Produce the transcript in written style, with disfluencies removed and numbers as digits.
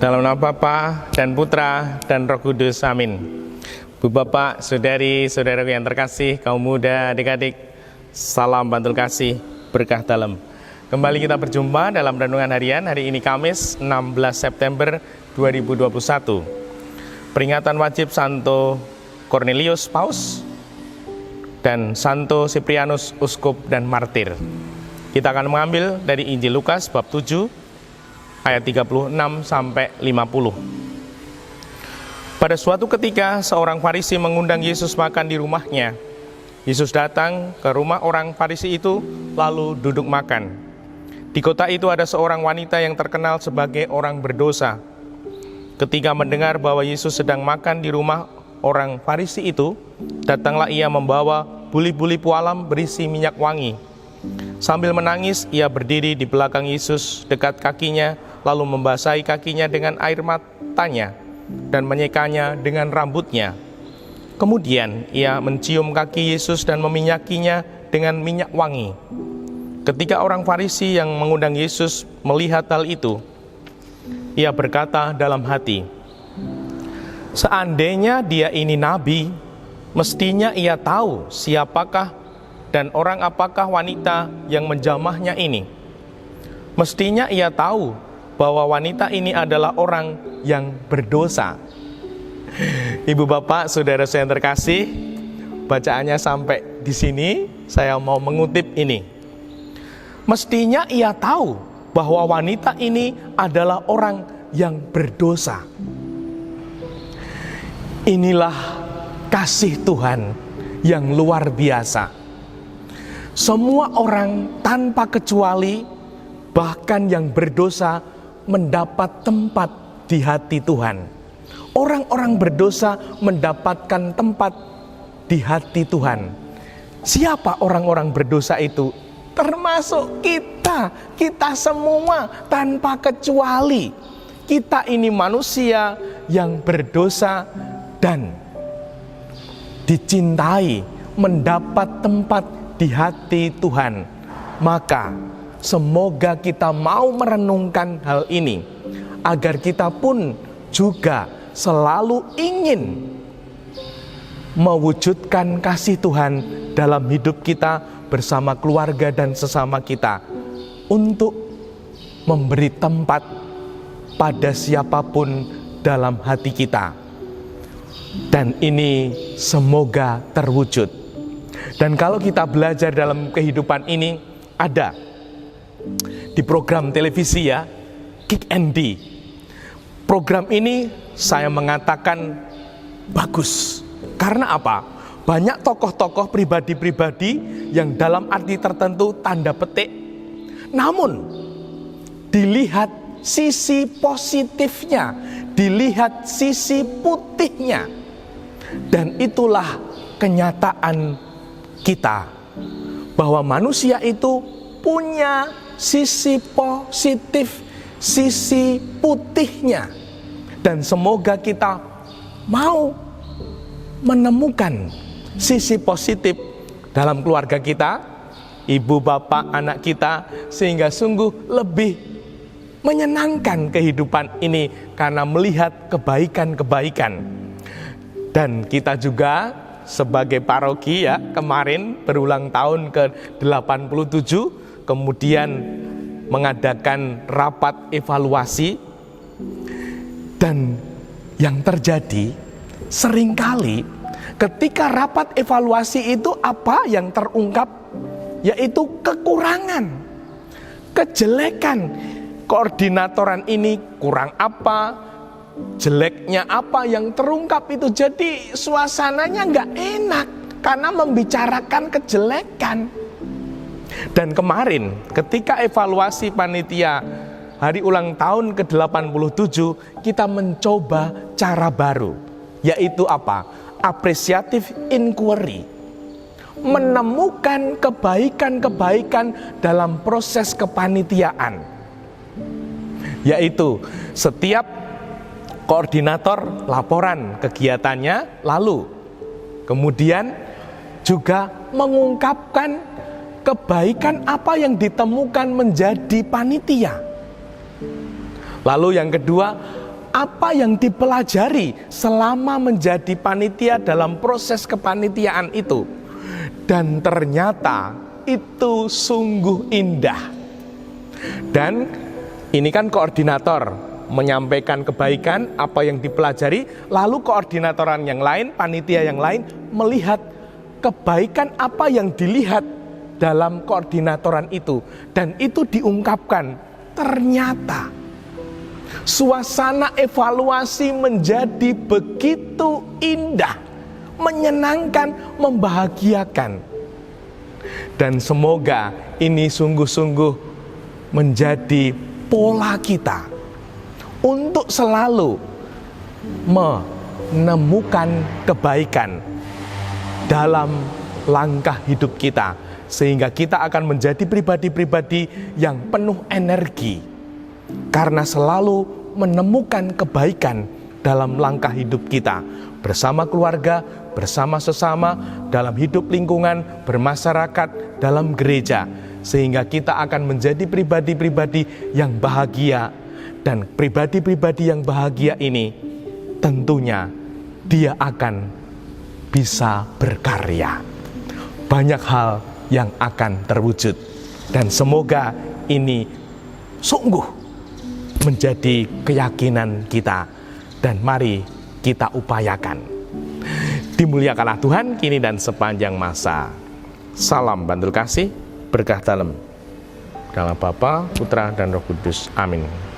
Dalam nama Bapa dan Putra dan Roh Kudus, amin. Bu Bapak, saudari, saudaraku yang terkasih, kaum muda, adik-adik, salam bantul kasih, berkah dalam. Kembali kita berjumpa dalam renungan harian hari ini Kamis 16 September 2021. Peringatan wajib Santo Cornelius Paus dan Santo Cyprianus Uskup dan Martir. Kita akan mengambil dari Injil Lukas bab 7 ayat 36 sampai 50. Pada suatu ketika seorang Farisi mengundang Yesus makan di rumahnya. Yesus datang ke rumah orang Farisi itu lalu duduk makan. Di kota itu ada seorang wanita yang terkenal sebagai orang berdosa. Ketika mendengar bahwa Yesus sedang makan di rumah orang Farisi itu, datanglah ia membawa buli-buli pualam berisi minyak wangi. Sambil menangis, ia berdiri di belakang Yesus dekat kakinya, lalu membasahi kakinya dengan air matanya dan menyekanya dengan rambutnya. Kemudian ia mencium kaki Yesus dan meminyakinya dengan minyak wangi. Ketika orang Farisi yang mengundang Yesus melihat hal itu, ia berkata dalam hati, "Seandainya dia ini nabi, mestinya ia tahu siapakah dan orang apakah wanita yang menjamahnya ini. Mestinya ia tahu bahwa wanita ini adalah orang yang berdosa." Ibu bapak, saudara saya yang terkasih, bacaannya sampai di sini. Saya mau mengutip ini. Mestinya ia tahu bahwa wanita ini adalah orang yang berdosa. Inilah kasih Tuhan yang luar biasa. Semua orang tanpa kecuali, bahkan yang berdosa, mendapat tempat di hati Tuhan. Orang-orang berdosa mendapatkan tempat di hati Tuhan. Siapa orang-orang berdosa itu? Termasuk kita semua tanpa kecuali. Kita ini manusia yang berdosa dan dicintai, mendapat tempat di hati Tuhan. Maka semoga kita mau merenungkan hal ini, agar kita pun juga selalu ingin mewujudkan kasih Tuhan dalam hidup kita bersama keluarga dan sesama kita, untuk memberi tempat pada siapapun dalam hati kita. Dan ini semoga terwujud. Dan kalau kita belajar dalam kehidupan ini, ada di program televisi ya, Kick and D. Program ini saya mengatakan bagus. Karena apa? Banyak tokoh-tokoh pribadi-pribadi yang dalam arti tertentu tanda petik, namun dilihat sisi positifnya, dilihat sisi putihnya. Dan itulah kenyataan kita, bahwa manusia itu punya sisi positif, sisi putihnya. Dan semoga kita mau menemukan sisi positif dalam keluarga kita, ibu, bapak, anak kita, sehingga sungguh lebih menyenangkan kehidupan ini karena melihat kebaikan-kebaikan. Dan kita juga sebagai paroki ya, kemarin berulang tahun ke-87, kemudian mengadakan rapat evaluasi. Dan yang terjadi seringkali ketika rapat evaluasi itu apa yang terungkap? Yaitu kekurangan, kejelekan. Koordinatoran ini kurang apa, jeleknya apa yang terungkap itu. Jadi suasananya nggak enak karena membicarakan kejelekan. Dan kemarin ketika evaluasi panitia hari ulang tahun ke-87, kita mencoba cara baru, yaitu apa? Appreciative inquiry. Menemukan kebaikan-kebaikan dalam proses kepanitiaan. Yaitu setiap koordinator laporan kegiatannya, lalu kemudian juga mengungkapkan kebaikan apa yang ditemukan menjadi panitia. Lalu yang kedua, apa yang dipelajari selama menjadi panitia dalam proses kepanitiaan itu. Dan ternyata itu sungguh indah. Dan ini kan koordinator menyampaikan kebaikan apa yang dipelajari, lalu koordinatoran yang lain, panitia yang lain melihat kebaikan apa yang dilihat dalam koordinatoran itu, dan itu diungkapkan. Ternyata suasana evaluasi menjadi begitu indah, menyenangkan, membahagiakan. Dan semoga ini sungguh-sungguh menjadi pola kita untuk selalu menemukan kebaikan dalam langkah hidup kita, sehingga kita akan menjadi pribadi-pribadi yang penuh energi karena selalu menemukan kebaikan dalam langkah hidup kita, bersama keluarga, bersama sesama, dalam hidup lingkungan, bermasyarakat, dalam gereja, sehingga kita akan menjadi pribadi-pribadi yang bahagia. Dan pribadi-pribadi yang bahagia ini tentunya dia akan bisa berkarya. Banyak hal yang akan terwujud, dan semoga ini sungguh menjadi keyakinan kita, dan mari kita upayakan. Dimuliakanlah Tuhan kini dan sepanjang masa. Salam bantul kasih, berkah dalam Bapa, Putra, dan Roh Kudus. Amin.